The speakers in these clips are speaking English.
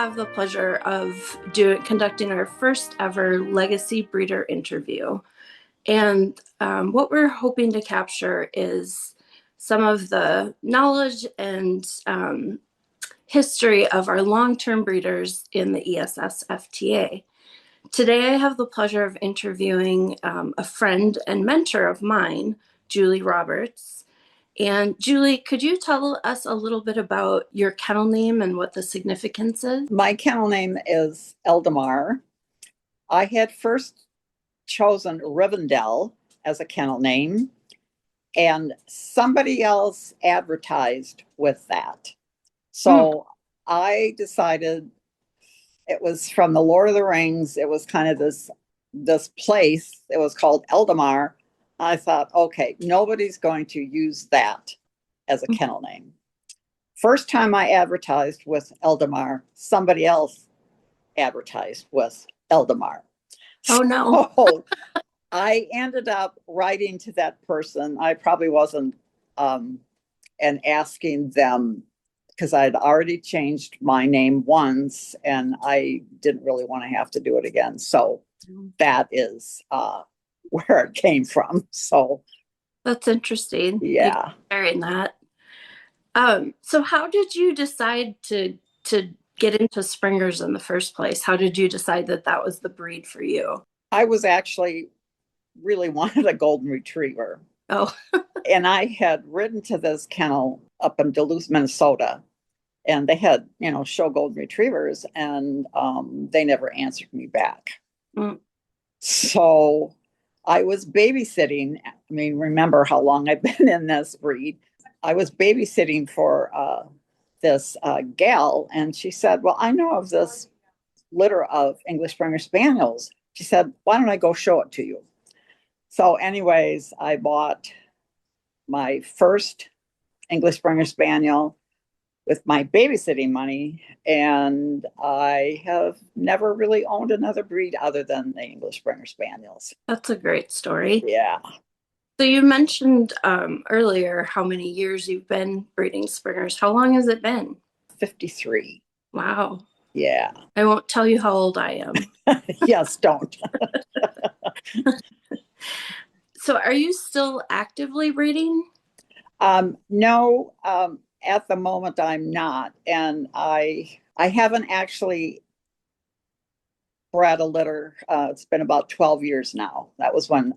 have the pleasure of conducting our first ever legacy breeder interview. And what we're hoping to capture is some of the knowledge and history of our long-term breeders in the ESSFTA. Today, I have the pleasure of interviewing a friend and mentor of mine, Julie Roberts. And Julie, could you tell us a little bit about your kennel name and what the significance is? My kennel name is Eldamar. I had first chosen Rivendell as a kennel name, and somebody else advertised with that. So I decided, it was from the Lord of the Rings. It was kind of this place. It was called Eldamar. I thought, okay, nobody's going to use that as a kennel name. First time I advertised with Eldamar, somebody else advertised with Eldamar. Oh, no. So I ended up writing to that person. I probably wasn't, and asking them, because I had already changed my name once and I didn't really want to have to do it again. So that is where it came from. So that's interesting. Yeah. Sharing that. So how did you decide to get into Springers in the first place? How did you decide that that was the breed for you? I was actually really wanted a golden retriever. Oh. And I had ridden to this kennel up in Duluth, Minnesota, and they had, show golden retrievers, and they never answered me back. So I was babysitting. I mean, remember how long I've been in this breed. I was babysitting for this gal, and she said, well, I know of this litter of English Springer Spaniels. She said, why don't I go show it to you? So anyways, I bought my first English Springer Spaniel with my babysitting money, and I have never really owned another breed other than the English Springer Spaniels. That's a great story. Yeah. So you mentioned earlier how many years you've been breeding Springers. How long has it been? 53. Wow. Yeah. I won't tell you how old I am. Yes, don't. So are you still actively breeding? No, at the moment I'm not. And I haven't actually bred a litter. It's been about 12 years now. That was when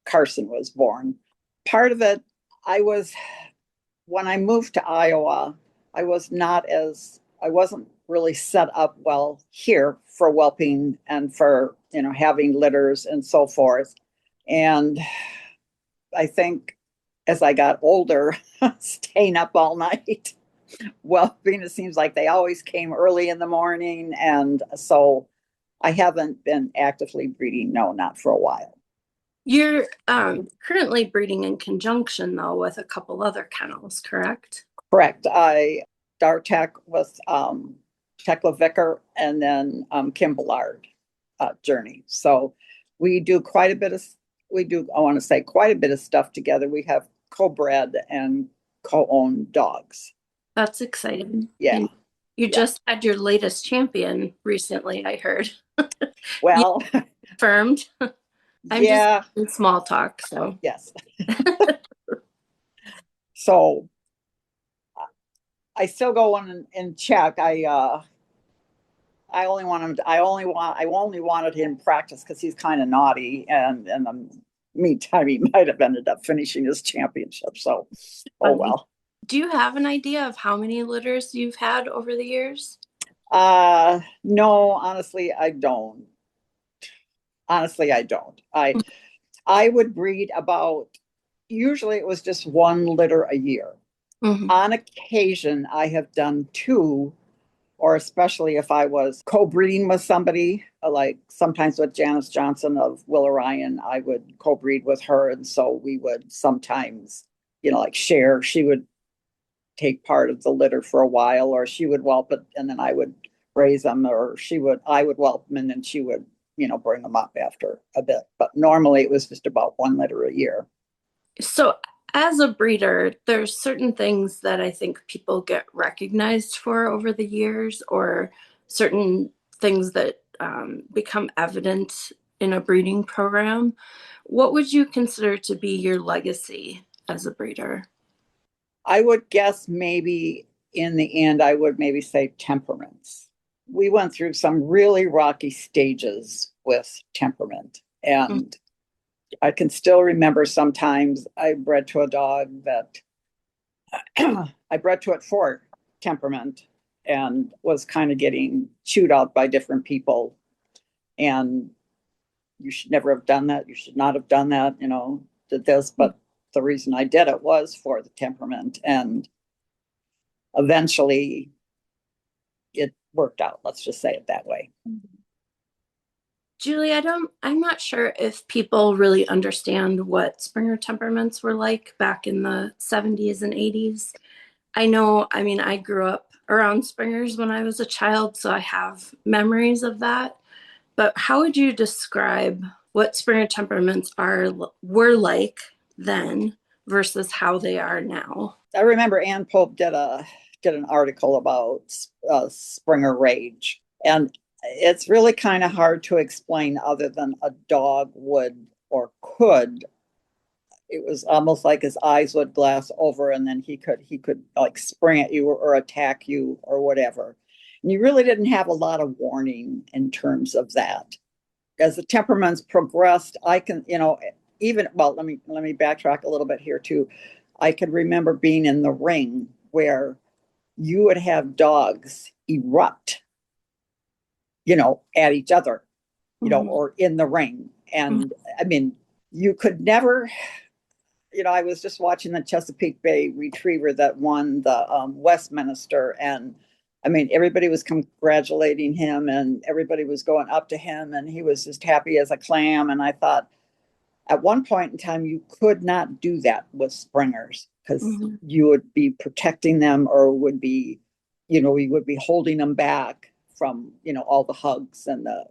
Carson was born. Part of it, when I moved to Iowa, I wasn't really set up well here for whelping and for, having litters and so forth. And I think as I got older, staying up all night, whelping, it seems like they always came early in the morning. And so I haven't been actively breeding, no, not for a while. You're currently breeding in conjunction, though, with a couple other kennels, correct? Correct. I Dartek with Tekla Vicker, and then Kim Ballard Journey. So we do quite a bit of, quite a bit of stuff together. We have co-bred and co-owned dogs. That's exciting. Yeah. And you just had your latest champion recently, I heard. Well, confirmed. I'm just in small talk, so. Yes. So I still go on and check. I only wanted him to practice because he's kind of naughty, and in the meantime he might have ended up finishing his championship. So oh well. Do you have an idea of how many litters you've had over the years? No, honestly, I don't. I would breed about, usually it was just one litter a year. On occasion, I have done two, or especially if I was co-breeding with somebody, like sometimes with Janice Johnson of Will Orion, I would co-breed with her. And so we would sometimes, like share. She would take part of the litter for a while, or she would whelp it and then I would raise them, or I would whelp them and then she would, bring them up after a bit. But normally it was just about one litter a year. So as a breeder, there's certain things that I think people get recognized for over the years, or certain things that become evident in a breeding program. What would you consider to be your legacy as a breeder? I would guess maybe in the end, I would maybe say temperaments. We went through some really rocky stages with temperament. And I can still remember sometimes I bred to a dog that I bred to it for temperament and was kind of getting chewed out by different people. And you should never have done that. You should not have done that, did this. But the reason I did it was for the temperament. And eventually it worked out. Let's just say it that way. Julie, I'm not sure if people really understand what Springer temperaments were like back in the 70s and 80s. I grew up around Springers when I was a child, so I have memories of that. But how would you describe what Springer temperaments were like then versus how they are now? I remember Ann Pope did an article about Springer rage, and it's really kind of hard to explain other than a dog would or could. It was almost like his eyes would glass over, and then he could like spring at you or attack you or whatever. And you really didn't have a lot of warning in terms of that. As the temperaments progressed, I can, let me backtrack a little bit here too. I can remember being in the ring where you would have dogs erupt, at each other, or in the ring. And you could never, I was just watching the Chesapeake Bay Retriever that won the Westminster, and everybody was congratulating him and everybody was going up to him and he was just happy as a clam. And I thought at one point in time, you could not do that with Springers because you would be protecting them or would be, we would be holding them back from, all the hugs and the,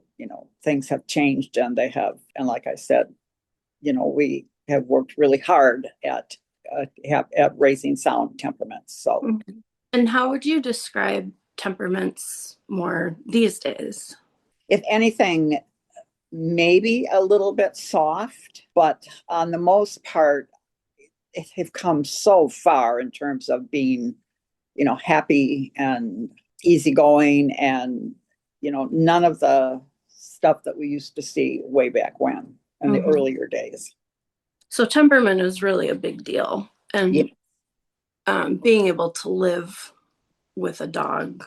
things have changed and they have. And like I said, we have worked really hard at raising sound temperaments. So. And how would you describe temperaments more these days? If anything, maybe a little bit soft, but on the most part, have come so far in terms of being, happy and easygoing and, none of the stuff that we used to see way back when in the earlier days. So temperament is really a big deal. And being able to live with a dog.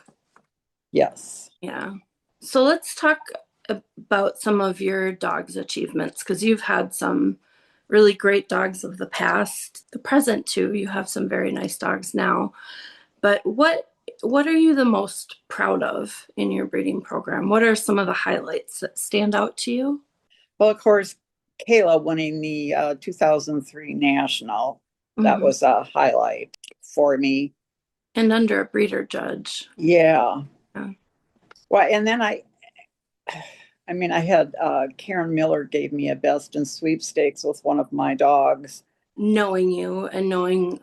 Yes. Yeah. So let's talk about some of your dog's achievements because you've had some really great dogs of the past, the present too. You have some very nice dogs now. But what are you the most proud of in your breeding program? What are some of the highlights that stand out to you? Well, of course, Kayla winning the 2003 National. That was a highlight for me. And under a breeder judge. Yeah. Well, and then I had Karen Miller gave me a best in sweepstakes with one of my dogs. Knowing you and knowing,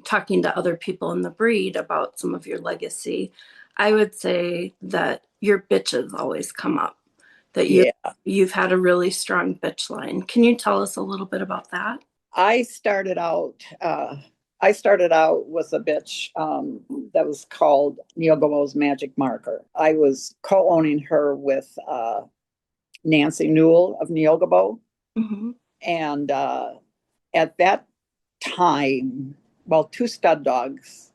talking to other people in the breed about some of your legacy, I would say that your bitches always come up, that you've had a really strong bitch line. Can you tell us a little bit about that? I started out with a bitch that was called Neogahbow's Magic Marker. I was co-owning her with Nancy Newell of Neogahbow. And at that time, two stud dogs,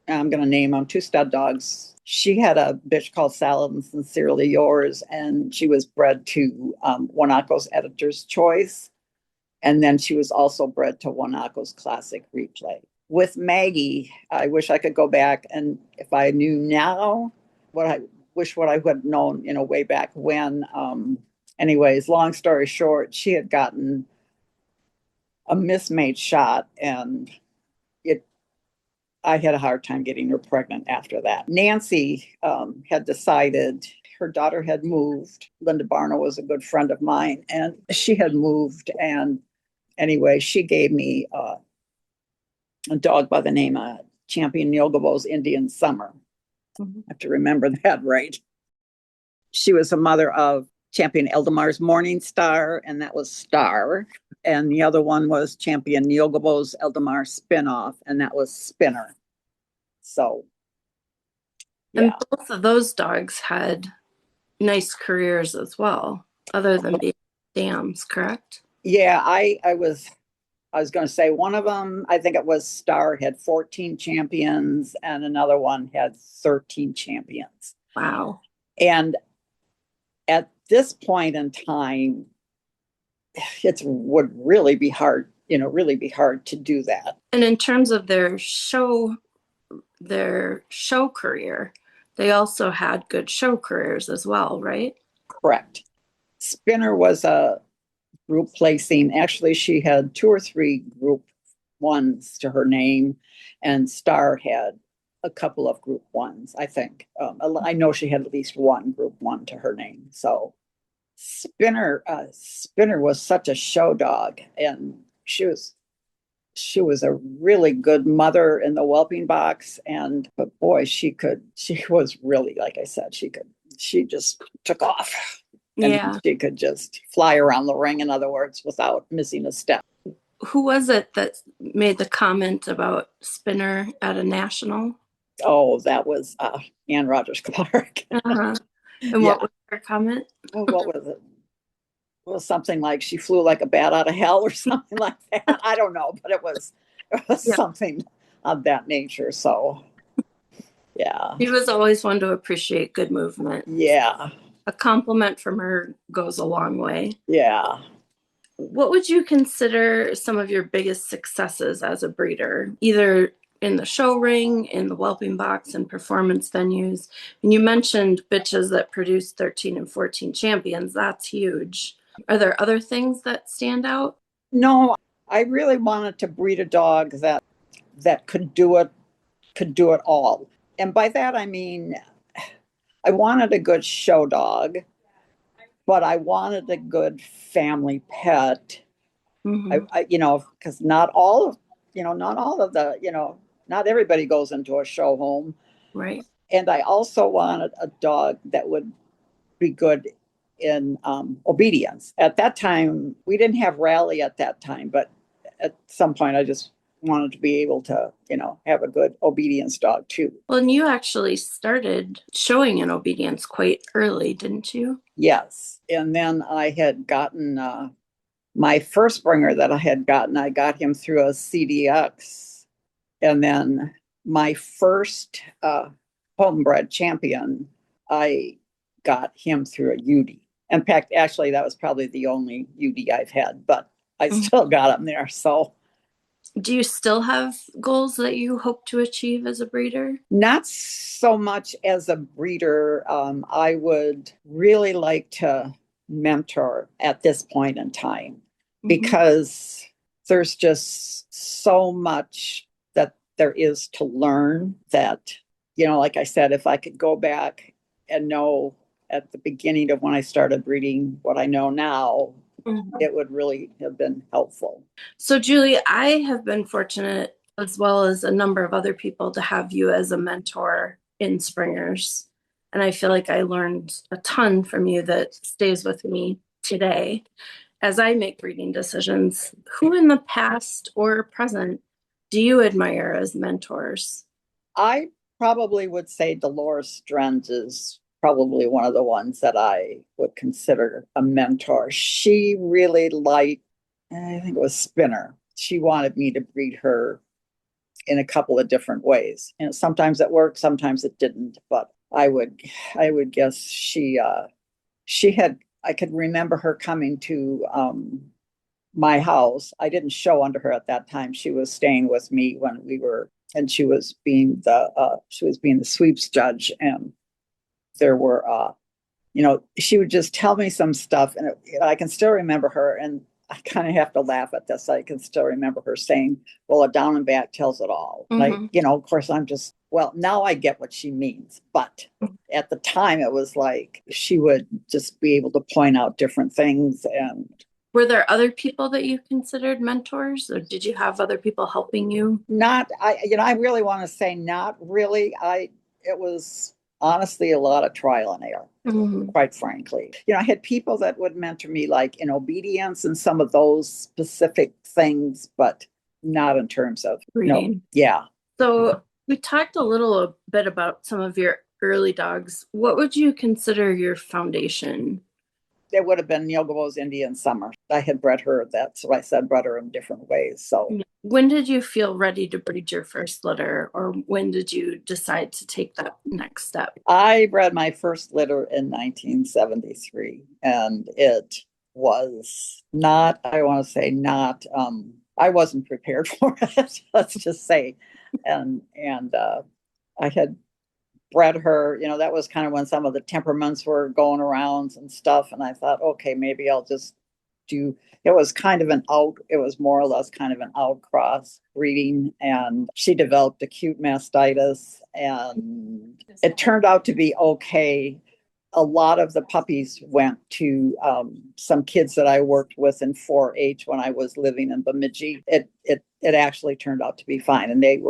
I'm going to name them, two stud dogs. She had a bitch called Salad and Sincerely Yours, and she was bred to Wanaco's Editor's Choice. And then she was also bred to Wanaco's Classic Replay. With Maggie, I wish I could go back, and if I knew now what I would have known, way back when. Anyways, long story short, she had gotten a mismade shot, and I had a hard time getting her pregnant after that. Nancy had decided her daughter had moved. Linda Barno was a good friend of mine, and she had moved. And anyway, she gave me a dog by the name of Champion Neogahbow's Indian Summer. Mm-hmm. I have to remember that right. She was a mother of champion Eldamar's Morning Star, and that was Star. And the other one was champion Neogahbow's Eldamar spinoff, and that was Spinner. So, And yeah. both of those dogs had nice careers as well, other than being dams, correct? Yeah, I was going to say one of them, I think it was Star, had 14 champions, and another one had 13 champions. Wow. And at this point in time, it would really be hard, really be hard to do that. And in terms of their show career, they also had good show careers as well, right? Correct. Spinner was a group placing. Actually, she had 2 or 3 group ones to her name, and Star had a couple of group ones, I think. I know she had at least one group one to her name. So Spinner was such a show dog, and she was a really good mother in the whelping box. But boy, she was really, like I said, she just took off. And Yeah. she could just fly around the ring, in other words, without missing a step. Who was it that made the comment about Spinner at a national? Oh, that was Ann Rogers Clark. Uh-huh. And what was her comment? Oh, what was it? It was something like she flew like a bat out of hell or something like that. I don't know, but it was something of that nature. So, yeah. She was always one to appreciate good movement. Yeah. A compliment from her goes a long way. Yeah. What would you consider some of your biggest successes as a breeder, either in the show ring, in the whelping box, and performance venues? And you mentioned bitches that produce 13 and 14 champions. That's huge. Are there other things that stand out? No, I really wanted to breed a dog that could do it all. And by that I mean I wanted a good show dog, but I wanted a good family pet. Mm-hmm. Because not all of not everybody goes into a show home. Right. And I also wanted a dog that would be good in obedience. At that time, we didn't have Rally at that time, but at some point I just wanted to be able to, have a good obedience dog too. Well, and you actually started showing in obedience quite early, didn't you? Yes. And then I had gotten my first Springer that I got him through a CDX. And then my first homebred champion, I got him through a UD. In fact, actually, that was probably the only UD I've had, but I still got him there. So, do you still have goals that you hope to achieve as a breeder? not so much as a breeder. I would really like to mentor at this point in time, because there's just so much that there is to learn that, like I said, if I could go back and know at the beginning of when I started breeding what I know now, it would really have been helpful. So, Julie, I have been fortunate, as well as a number of other people, to have you as a mentor in Springers. And I feel like I learned a ton from you that stays with me today as I make breeding decisions. Who in the past or present do you admire as mentors? I probably would say Dolores Strenz is probably one of the ones that I would consider a mentor. She really liked, I think it was Spinner. She wanted me to breed her in a couple of different ways. And sometimes it worked, sometimes it didn't. But I would guess she had, I could remember her coming to my house. I didn't show under her at that time. She was staying with me when we were, and she was being the sweeps judge. And there were she would just tell me some stuff, and I can still remember her. And I kind of have to laugh at this. I can still remember her saying, well, a down and back tells it all. Like, of course, now I get what she means. But at the time, it was like she would just be able to point out different things. And were there other people that you considered mentors, or did you have other people helping you? I really want to say not really. it was honestly a lot of trial and error, quite frankly. I had people that would mentor me like in obedience and some of those specific things, but not in terms of breeding. Yeah. So we talked a little bit about some of your early dogs. What would you consider your foundation? It would have been Neogahbow's Indian Summer. I had bred her. That's what I said, bred her in different ways. So when did you feel ready to breed your first litter, or when did you decide to take that next step? I bred my first litter in 1973, and it was not, I want to say not, I wasn't prepared for it, let's just say. And I had bred her, that was kind of when some of the temperaments were going around and stuff. And I thought, okay, maybe I'll just it was more or less kind of an outcross breeding. And she developed acute mastitis, and it turned out to be okay. A lot of the puppies went to some kids that I worked with in 4-H when I was living in Bemidji. It actually turned out to be fine, and they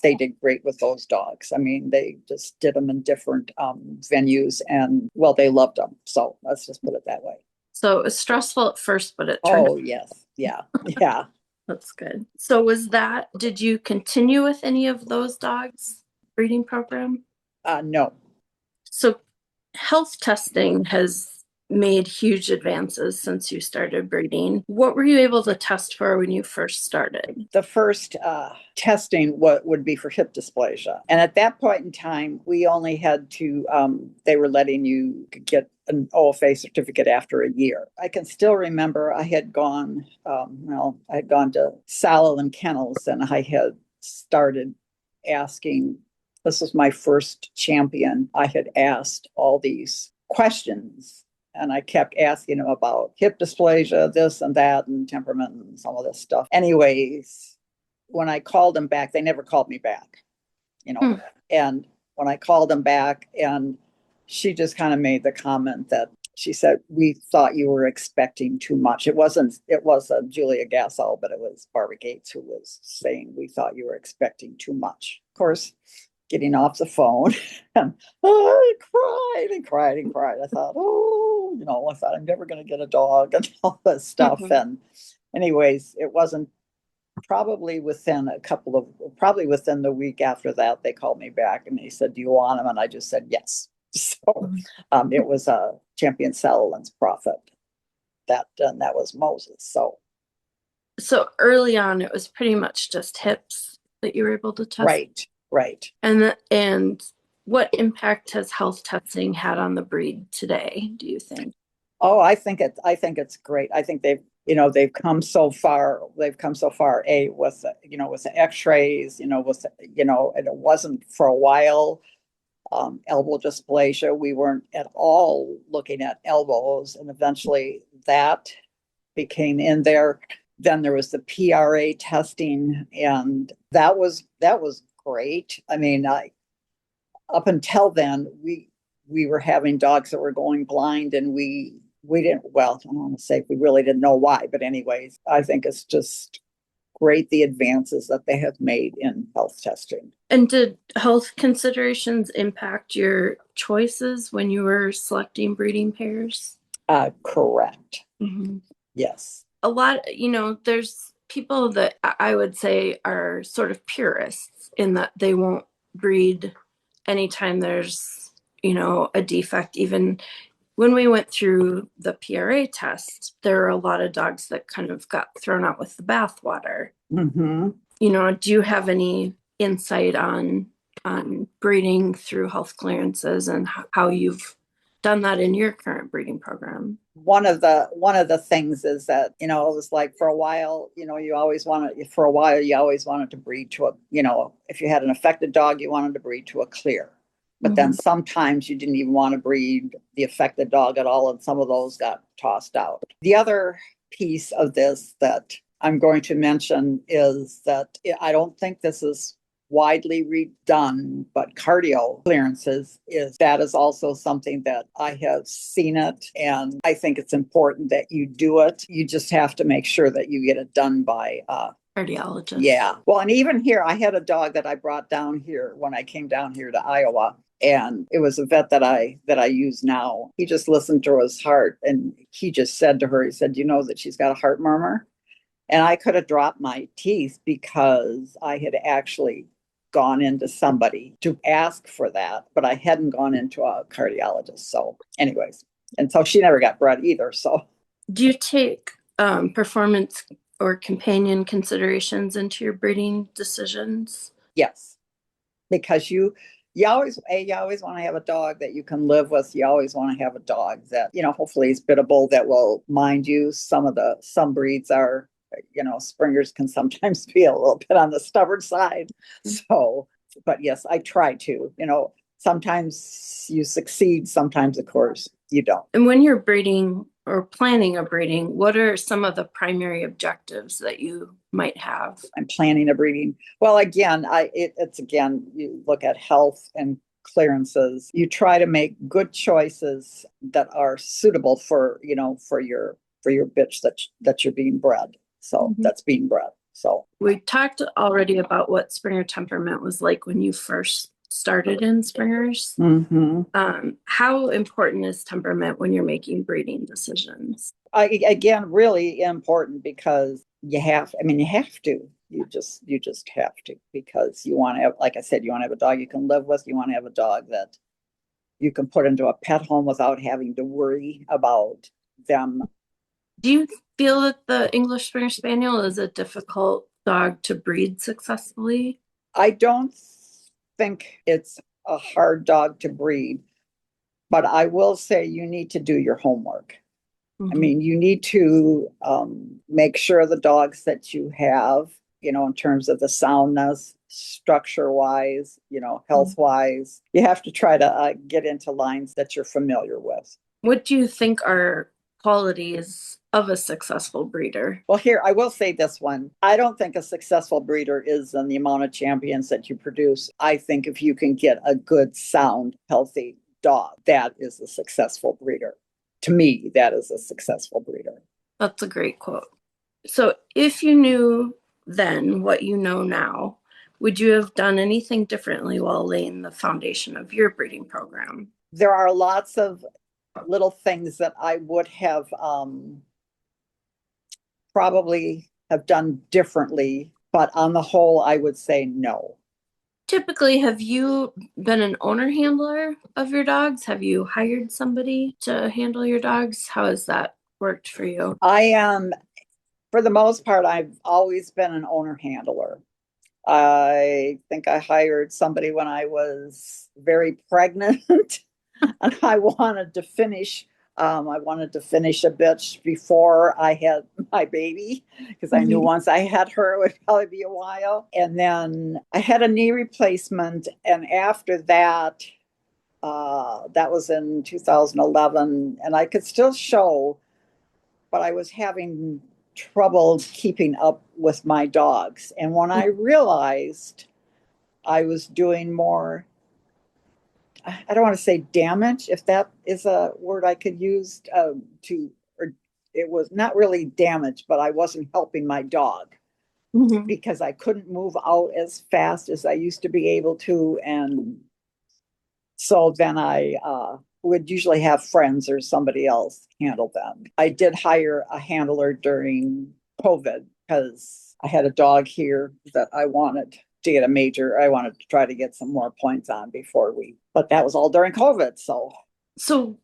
did great with those dogs. I mean, they just did them in different venues, and well, they loved them. So let's just put it that way. So it was stressful at first, but it turned. Oh yes, yeah. That's good. So did you continue with any of those dogs breeding program? No. So health testing has made huge advances since you started breeding. What were you able to test for when you first started? The first testing would be for hip dysplasia. And at that point in time, we only had to, they were letting you get an OFA certificate after a year. I can still remember I had gone, I had gone to Sallow and Kennels, and I had started asking. This was my first champion. I had asked all these questions, and I kept asking him about hip dysplasia, this and that, and temperament and some of this stuff. Anyways, when I called him back, they never called me back, And when I called him back, and she just kind of made the comment that she said, we thought you were expecting too much. It wasn't Julia Gassel, but it was Barbara Gates who was saying, we thought you were expecting too much. Of course, getting off the phone, and I cried and cried and cried. I thought, I thought I'm never going to get a dog and all this stuff. And anyways, it wasn't probably within the week after that, they called me back and they said, do you want him? And I just said, yes. So it was a Champion Sutherland's Prophet that was Moses. So early on, it was pretty much just hips that you were able to test. Right. And what impact has health testing had on the breed today, do you think? Oh, I think it's great. I think they've come so far. They've come so far. With the X-rays. And it wasn't for a while. Elbow dysplasia. We weren't at all looking at elbows, and eventually that became in there. Then there was the PRA testing, and that was great. I mean, up until then, we were having dogs that were going blind, and we didn't. Well, I don't want to say we really didn't know why, but anyways, I think it's just great the advances that they have made in health testing. And did health considerations impact your choices when you were selecting breeding pairs? Correct. Yes. A lot, there's people that I would say are sort of purists in that they won't breed anytime there's, a defect. Even when we went through the PRA test, there are a lot of dogs that kind of got thrown out with the bathwater. Do you have any insight on breeding through health clearances and how you've done that in your current breeding program? One of the things is that, it was like for a while, you always wanted to breed to if you had an affected dog, you wanted to breed to a clear. But then sometimes you didn't even want to breed the affected dog at all, and some of those got tossed out. The other piece of this that I'm going to mention is that I don't think this is widely redone, but cardio clearances is also something that I have seen it, and I think it's important that you do it. You just have to make sure that you get it done by Cardiologist. Yeah. Well, and even here, I had a dog that I brought down here when I came down here to Iowa. And it was a vet that I use now. He just listened to his heart and he just said to her, he said, you know that she's got a heart murmur? And I could have dropped my teeth because I had actually gone into somebody to ask for that, but I hadn't gone into a cardiologist. So, anyways, and so she never got bred either. So, do you take performance or companion considerations into your breeding decisions? yes, because you always want to have a dog that you can live with. You always want to have a dog that, hopefully is biddable, that will mind you. Some breeds are, Springers can sometimes be a little bit on the stubborn side. So, but yes, I try to, sometimes you succeed, sometimes of course you don't. And when you're breeding or planning a breeding, what are some of the primary objectives that you might have? I'm planning a breeding. Well, again, it's again, you look at health and clearances. You try to make good choices that are suitable for your bitch that you're being bred. So that's being bred. So we talked already about what Springer temperament was like when you first started in Springers. How important is temperament when you're making breeding decisions? Again, really important because you have to. You just have to, because you want to have, like I said, you want to have a dog you can live with. You want to have a dog that you can put into a pet home without having to worry about them. Do you feel that the English Springer Spaniel is a difficult dog to breed successfully? I don't think it's a hard dog to breed, but I will say you need to do your homework. I mean, you need to make sure the dogs that you have, in terms of the soundness, structure wise, health wise, you have to try to get into lines that you're familiar with. What do you think are qualities of a successful breeder? Well, here, I will say this one. I don't think a successful breeder is in the amount of champions that you produce. I think if you can get a good, sound, healthy dog, that is a successful breeder. To me, that is a successful breeder. That's a great quote. So if you knew then what you know now, would you have done anything differently while laying the foundation of your breeding program? There are lots of little things that I would have probably have done differently, but on the whole, I would say no. Typically, have you been an owner handler of your dogs? Have you hired somebody to handle your dogs? How has that worked for you? I am, for the most part, I've always been an owner handler. I think I hired somebody when I was very pregnant and I wanted to finish a bitch before I had my baby, because I knew once I had her, it would probably be a while. And then I had a knee replacement. And after that, that was in 2011, and I could still show, but I was having trouble keeping up with my dogs. And when I realized I was doing more, I don't want to say damage, if that is a word I could use, or it was not really damage, but I wasn't helping my dog because I couldn't move out as fast as I used to be able to. And so then I would usually have friends or somebody else handle them. I did hire a handler during COVID because I had a dog here that I wanted to get I wanted to try to get some more points on but that was all during COVID. So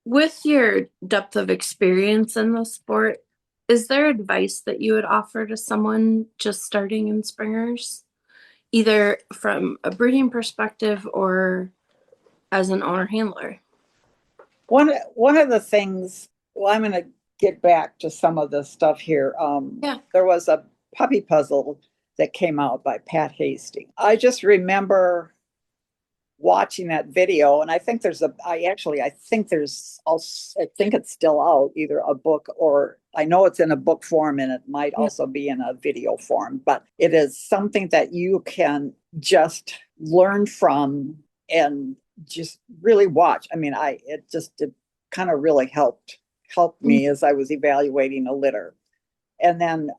with your depth of experience in the sport, is there advice that you would offer to someone just starting in Springers, either from a breeding perspective or as an owner handler? One of the things, well, I'm going to get back to some of the stuff here. There was a puppy puzzle that came out by Pat Hastings. I just remember watching that video, and I think I think it's still out, either a book, or I know it's in a book form, and it might also be in a video form, but it is something that you can just learn from and just really watch. I mean, it kind of really helped me as I was evaluating a litter. And then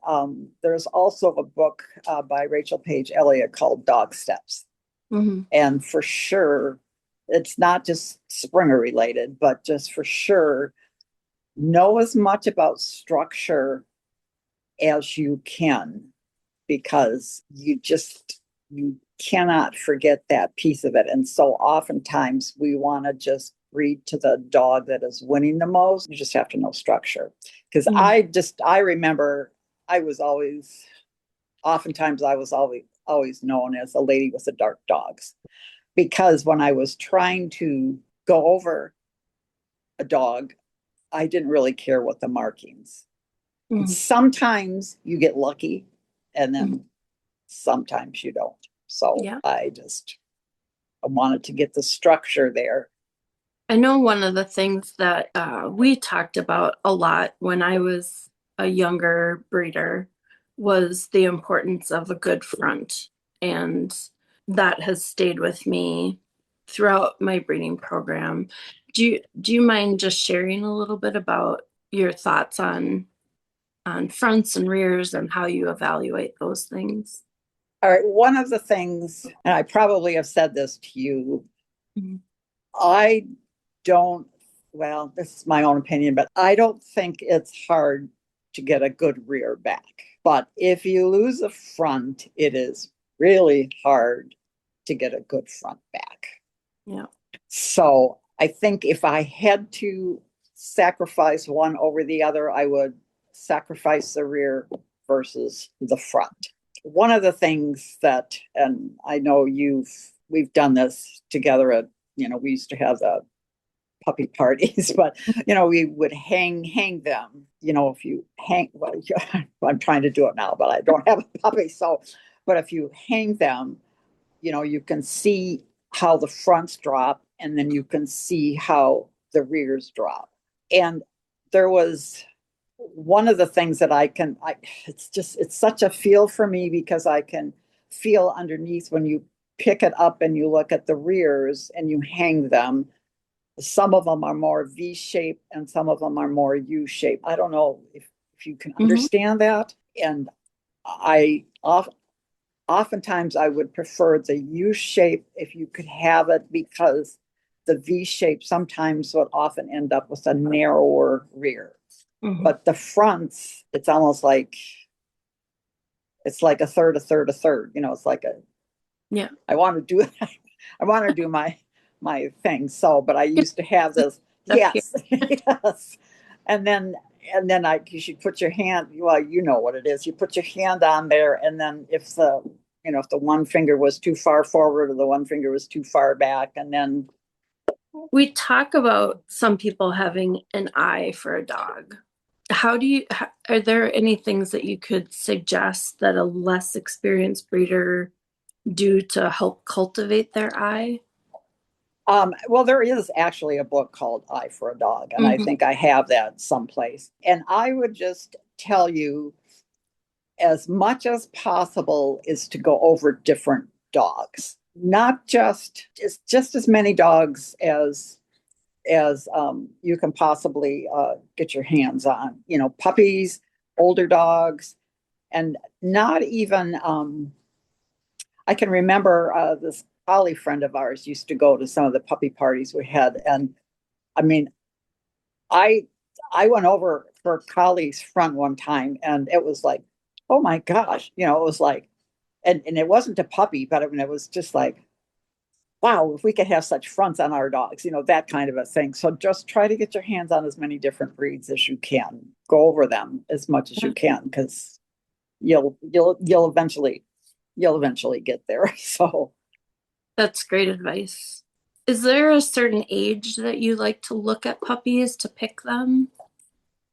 there's also a book by Rachel Page Elliott called Dogsteps. Mm-hmm. And for sure, it's not just Springer related, but just for sure, know as much about structure as you can, because you cannot forget that piece of it. And so oftentimes we want to just breed to the dog that is winning the most. You just have to know structure. Because I remember oftentimes I was always known as a lady with the dark dogs. Because when I was trying to go over a dog, I didn't really care what the markings. Mm-hmm. Sometimes you get lucky, and then sometimes you don't. So Yeah. I wanted to get the structure there. I know one of the things that we talked about a lot when I was a younger breeder was the importance of a good front. And that has stayed with me throughout my breeding program. Do you mind just sharing a little bit about your thoughts on fronts and rears and how you evaluate those things? All right. One of the things, and I probably have said this to you, Mm-hmm. I don't, well, this is my own opinion, but I don't think it's hard to get a good rear back. But if you lose a front, it is really hard to get a good front back. Yeah. So I think if I had to sacrifice one over the other, I would sacrifice the rear versus the front. One of the things that, and I know we've done this together at, we used to have the puppy parties, but we would hang them, if you hang, well, I'm trying to do it now, but I don't have a puppy. So, but if you hang them, you can see how the fronts drop, and then you can see how the rears drop. And there was one of the things that it's such a feel for me, because I can feel underneath when you pick it up and you look at the rears and you hang them. Some of them are more V-shaped and some of them are more U-shaped. I don't know if you can understand that. And oftentimes I would prefer the U-shape if you could have it, because the V-shape sometimes would often end up with a narrower rear. Mm-hmm. But the fronts, it's almost like it's like a third, a third, a third. It's like Yeah. I want to do my thing. So, but I used to have this. Yes, yes. And then you should put your hand. Well, you know what it is. You put your hand on there, and then if the one finger was too far forward or the one finger was too far back, and then we talk about some people having an eye for a dog. Are there any things that you could suggest that a less experienced breeder do to help cultivate their eye? Well, there is actually a book called Eye for a Dog, and I think I have that someplace. And I would just tell you, as much as possible, is to go over different dogs, not just as many dogs as you can possibly get your hands on. Puppies, older dogs, and not even. I can remember this collie friend of ours used to go to some of the puppy parties we had, and I mean, I went over for Collie's front one time, and it was like, oh my gosh, it was like, and it wasn't a puppy, but I mean, it was just like, wow, if we could have such fronts on our dogs, that kind of a thing. So just try to get your hands on as many different breeds as you can. Go over them as much as you can, because you'll eventually get there. So That's great advice. Is there a certain age that you like to look at puppies to pick them?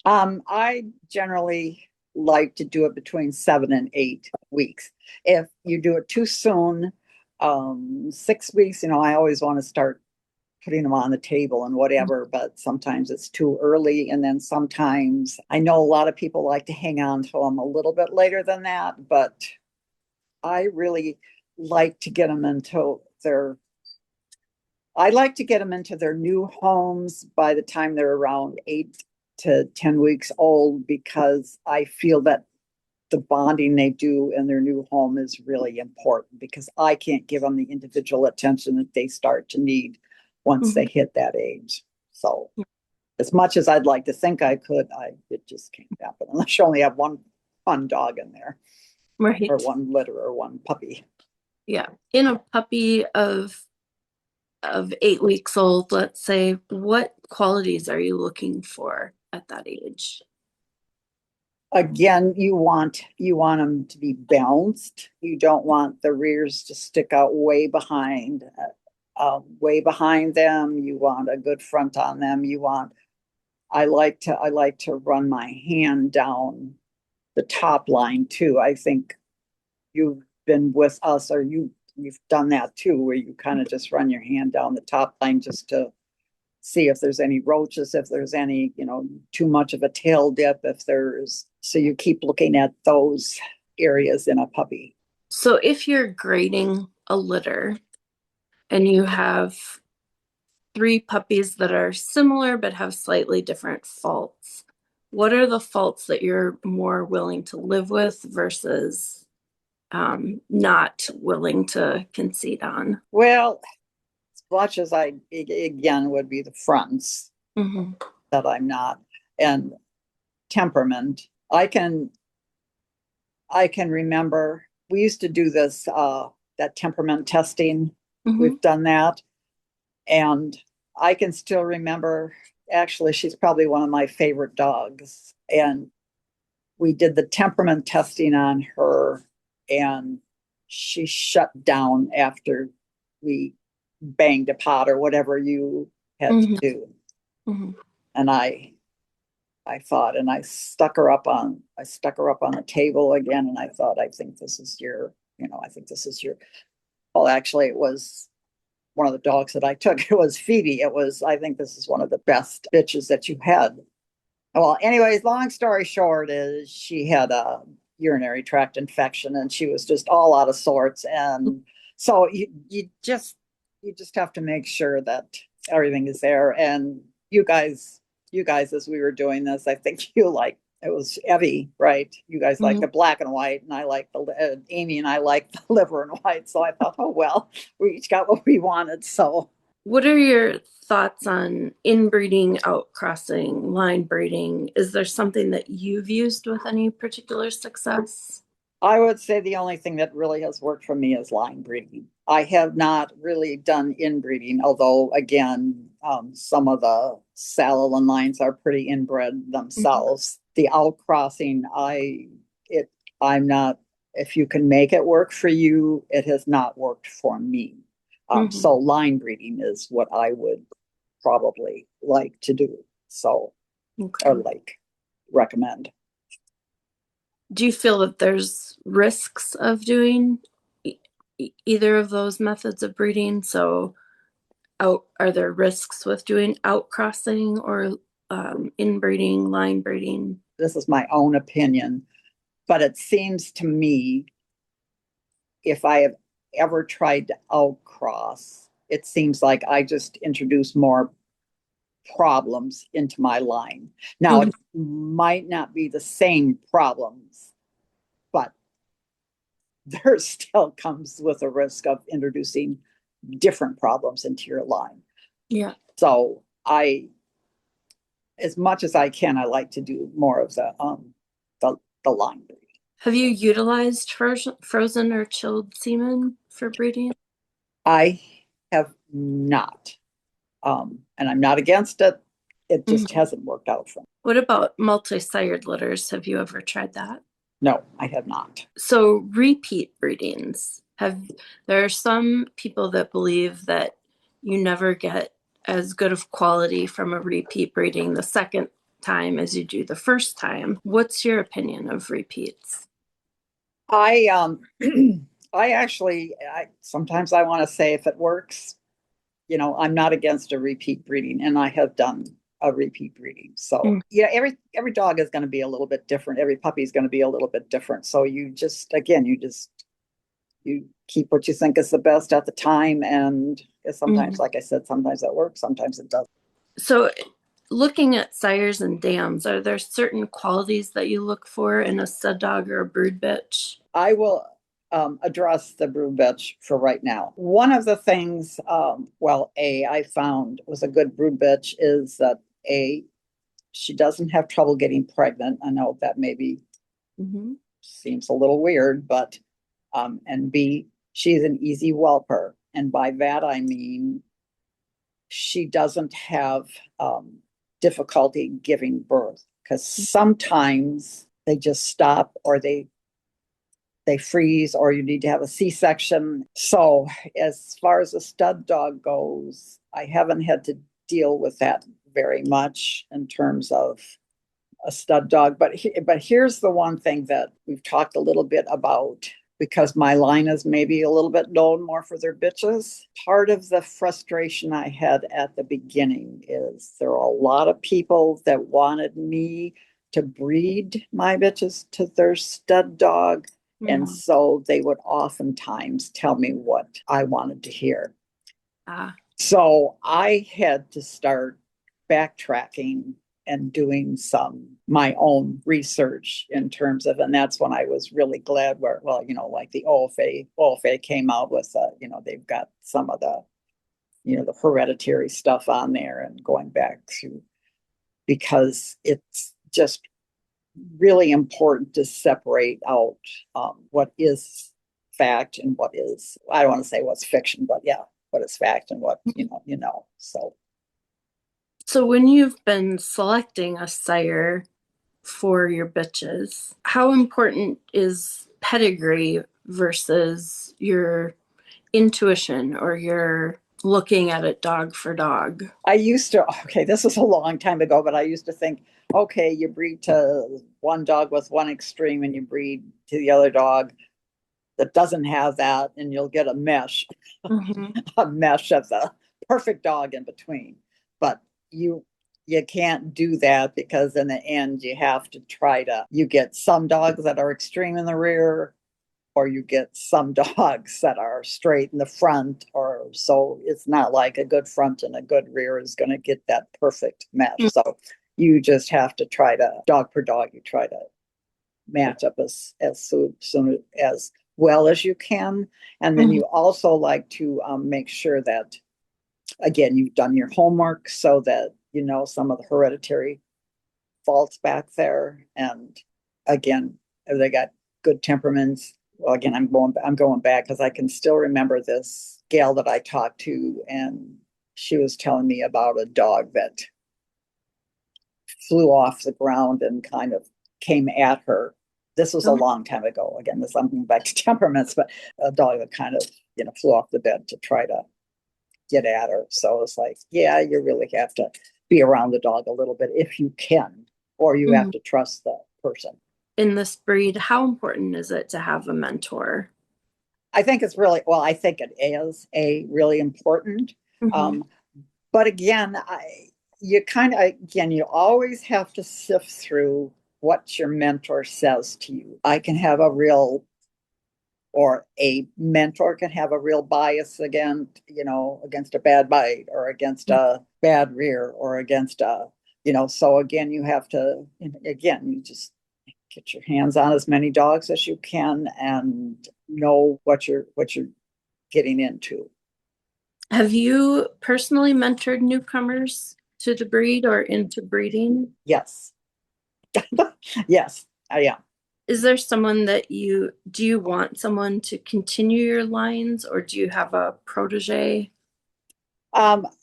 I generally like to do it between 7 and 8 weeks. If you do it too soon, 6 weeks, I always want to start putting them on the table and whatever, but sometimes it's too early. And then sometimes I know a lot of people like to hang on to them a little bit later than that, but I really like to get them into their new homes by the time they're around 8 to 10 weeks old, because I feel that the bonding they do in their new home is really important, because I can't give them the individual attention that they start to need once they hit that age. So as much as I'd like to think I could, it just can't happen unless you only have one fun dog in there, Right. or one litter, or one puppy. Yeah. In a puppy of 8 weeks old, let's say, what qualities are you looking for at that age? Again, you want them to be balanced. You don't want the rears to stick out way behind them. You want a good front on them. I like to run my hand down the top line too. I think you've been with us, or you've done that too, where you kind of just run your hand down the top line just to see if there's any roaches, if there's any, too much of a tail dip, so you keep looking at those areas in a puppy. So if you're grading a litter and you have 3 puppies that are similar but have slightly different faults, what are the faults that you're more willing to live with versus not willing to concede on? Well, as much as I, again, would be the fronts that I'm not, and temperament. I can remember we used to do this, that temperament testing. We've done that. And I can still remember, actually, she's probably one of my favorite dogs. And we did the temperament testing on her, and she shut down after we banged a pot or whatever you had to do. And I thought, and I stuck her up on the table again. And I thought, I think this is your, well, actually it was one of the dogs that I took. It was Phoebe. I think this is one of the best bitches that you had. Well, anyways, long story short is she had a urinary tract infection, and she was just all out of sorts. And so you just have to make sure that everything is there. And you guys, as we were doing this, I think it was Evie, right? You guys like the black and white, and I like Amy and I like the liver and white. So I thought, oh, well, we each got what we wanted. So what are your thoughts on inbreeding, outcrossing, line breeding? Is there something that you've used with any particular success? I would say the only thing that really has worked for me is line breeding. I have not really done inbreeding, although again, some of the Salolan lines are pretty inbred themselves. The outcrossing, I'm not, if you can make it work for you, it has not worked for me. So line breeding is what I would probably like to do. So, or recommend. Do you feel that there's risks of doing either of those methods of breeding? So are there risks with doing outcrossing or inbreeding, line breeding? This is my own opinion, but it seems to me, if I have ever tried to outcross, it seems like I just introduce more problems into my line. Now, it might not be the same problems, but there still comes with a risk of introducing different problems into your line. Yeah. So as much as I can, I like to do more of the line breeding. Have you utilized frozen or chilled semen for breeding? I have not. And I'm not against it. It just hasn't worked out for me. What about multi-sired litters? Have you ever tried that? No, I have not. So repeat breedings. There are some people that believe that you never get as good of quality from a repeat breeding the second time as you do the first time. What's your opinion of repeats? I sometimes I want to say, if it works, I'm not against a repeat breeding, and I have done a repeat breeding. So every dog is going to be a little bit different. Every puppy is going to be a little bit different. So you keep what you think is the best at the time. And sometimes, like I said, sometimes it works, sometimes it doesn't. So Looking at sires and dams, are there certain qualities that you look for in a stud dog or a brood bitch? I will address the brood bitch for right now. One of the things, I found was a good brood bitch is that she doesn't have trouble getting pregnant. I know that maybe seems a little weird, but and B, she's an easy whelper. And by that I mean she doesn't have difficulty giving birth, because sometimes they just stop, or they freeze, or you need to have a C-section. So as far as a stud dog goes, I haven't had to deal with that very much in terms of a stud dog. But here's the one thing that we've talked a little bit about, because my line is maybe a little bit known more for their bitches. Part of the frustration I had at the beginning is there are a lot of people that wanted me to breed my bitches to their stud dog. And so they would oftentimes tell me what I wanted to hear. So I had to start backtracking and doing my own research in terms of, and that's when I was really glad like the OFA came out with, they've got some of the, the hereditary stuff on there, and going back to, because it's just really important to separate out what is fact and what is, I don't want to say what's fiction, but yeah, what is fact and what, So when you've been selecting a sire for your bitches, how important is pedigree versus your intuition or your looking at it dog for dog? This was a long time ago, but I used to think, okay, you breed to one dog with one extreme and you breed to the other dog that doesn't have that, and you'll get a mesh, a mesh of the perfect dog in between. But you can't do that, because in the end you have to you get some dogs that are extreme in the rear, or you get some dogs that are straight in the front, or so it's not like a good front and a good rear is going to get that perfect mesh. So you just have to try to, dog per dog, you try to match up as soon as well as you can. And then you also like to make sure that, again, you've done your homework, so that you know some of the hereditary faults back there. And again, if they got good temperaments. Well, again, I'm going back, because I can still remember this gal that I talked to, and she was telling me about a dog that flew off the ground and kind of came at her. This was a long time ago. Again, I'm going back to temperaments, but a dog that kind of, flew off the bed to try to get at her. So it's like, yeah, you really have to be around the dog a little bit if you can, or you have to trust the person. In this breed, how important is it to have a mentor? I think it's really, I think it is really important. But again, you always have to sift through what your mentor says to you. A mentor can have a real bias against a bad bite, or against a bad rear, or against so again, you have to, you just get your hands on as many dogs as you can and know what you're getting into. Have you personally mentored newcomers to the breed or into breeding? Yes. Yes, I am. Is there someone that do you want someone to continue your lines, or do you have a protege? I was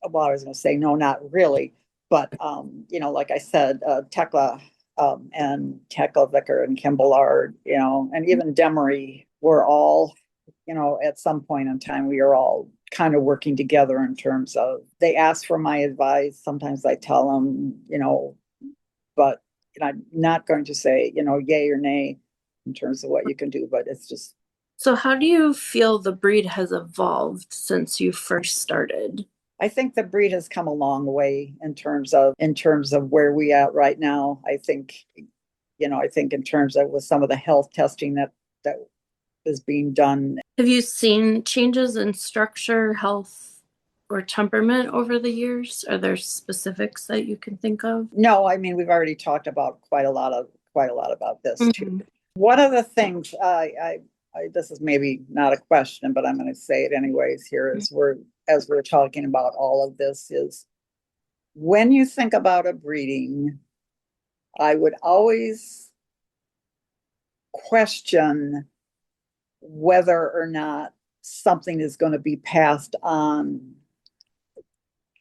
going to say, no, not really. But, like I said, Tekla and Tekla Vicker and Kim Ballard, and even Demery were all, at some point in time, we are all kind of working together in terms of, they ask for my advice. Sometimes I tell them, but I'm not going to say, yay or nay in terms of what you can do, but it's just. So how do you feel the breed has evolved since you first started? I think the breed has come a long way in terms of where we at right now. I think in terms of with some of the health testing that is being done. Have you seen changes in structure, health, or temperament over the years? Are there specifics that you can think of? No, I mean, we've already talked about quite a lot about this too. Mhm. One of the things this is maybe not a question, but I'm going to say it anyways here as we're talking about all of this is when you think about a breeding, I would always question whether or not something is going to be passed on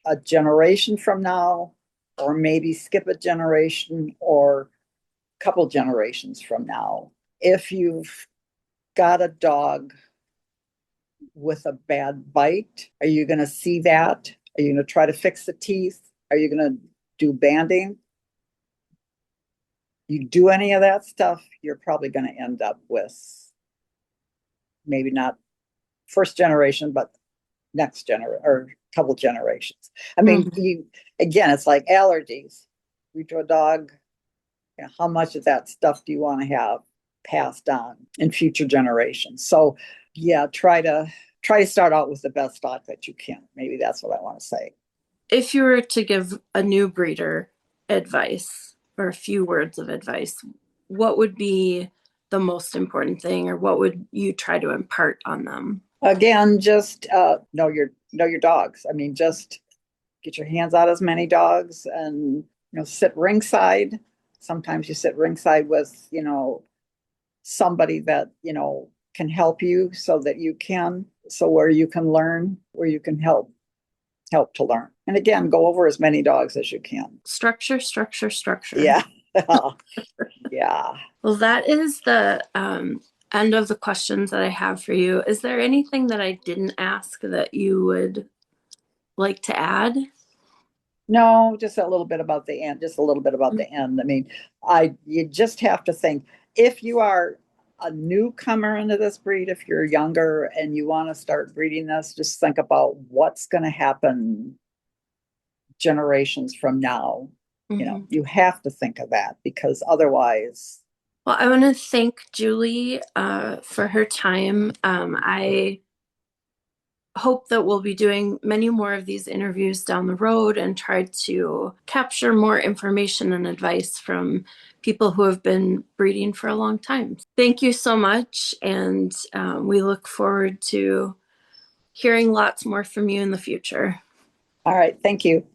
a generation from now, or maybe skip a generation or a couple generations from now. If you've got a dog with a bad bite, are you going to see that? Are you going to try to fix the teeth? Are you going to do banding? You do any of that stuff, you're probably going to end up with maybe not first generation, but next generation or couple generations. I mean, again, it's like allergies. You to a dog, you know, how much of that stuff do you want to have passed on in future generations? So yeah, try to start out with the best stock that you can. Maybe that's what I want to say. If you were to give a new breeder advice or a few words of advice, what would be the most important thing, or what would you try to impart on them? Again, just know your dogs. I mean, just get your hands out as many dogs, and sit ringside. Sometimes you sit ringside with somebody that can help you, so that you can where you can learn, where you can help to learn. And again, go over as many dogs as you can. Structure, structure, structure. Yeah. Yeah. Well, that is the end of the questions that I have for you. Is there anything that I didn't ask that you would like to add? No, just a little bit about the end. Just a little bit about the end. I mean, you just have to think, if you are a newcomer into this breed, if you're younger and you want to start breeding this, just think about what's going to happen generations from now. You have to think of that, because otherwise. Well, I want to thank Julie for her time. I hope that we'll be doing many more of these interviews down the road and try to capture more information and advice from people who have been breeding for a long time. Thank you so much, and we look forward to hearing lots more from you in the future. All right, thank you.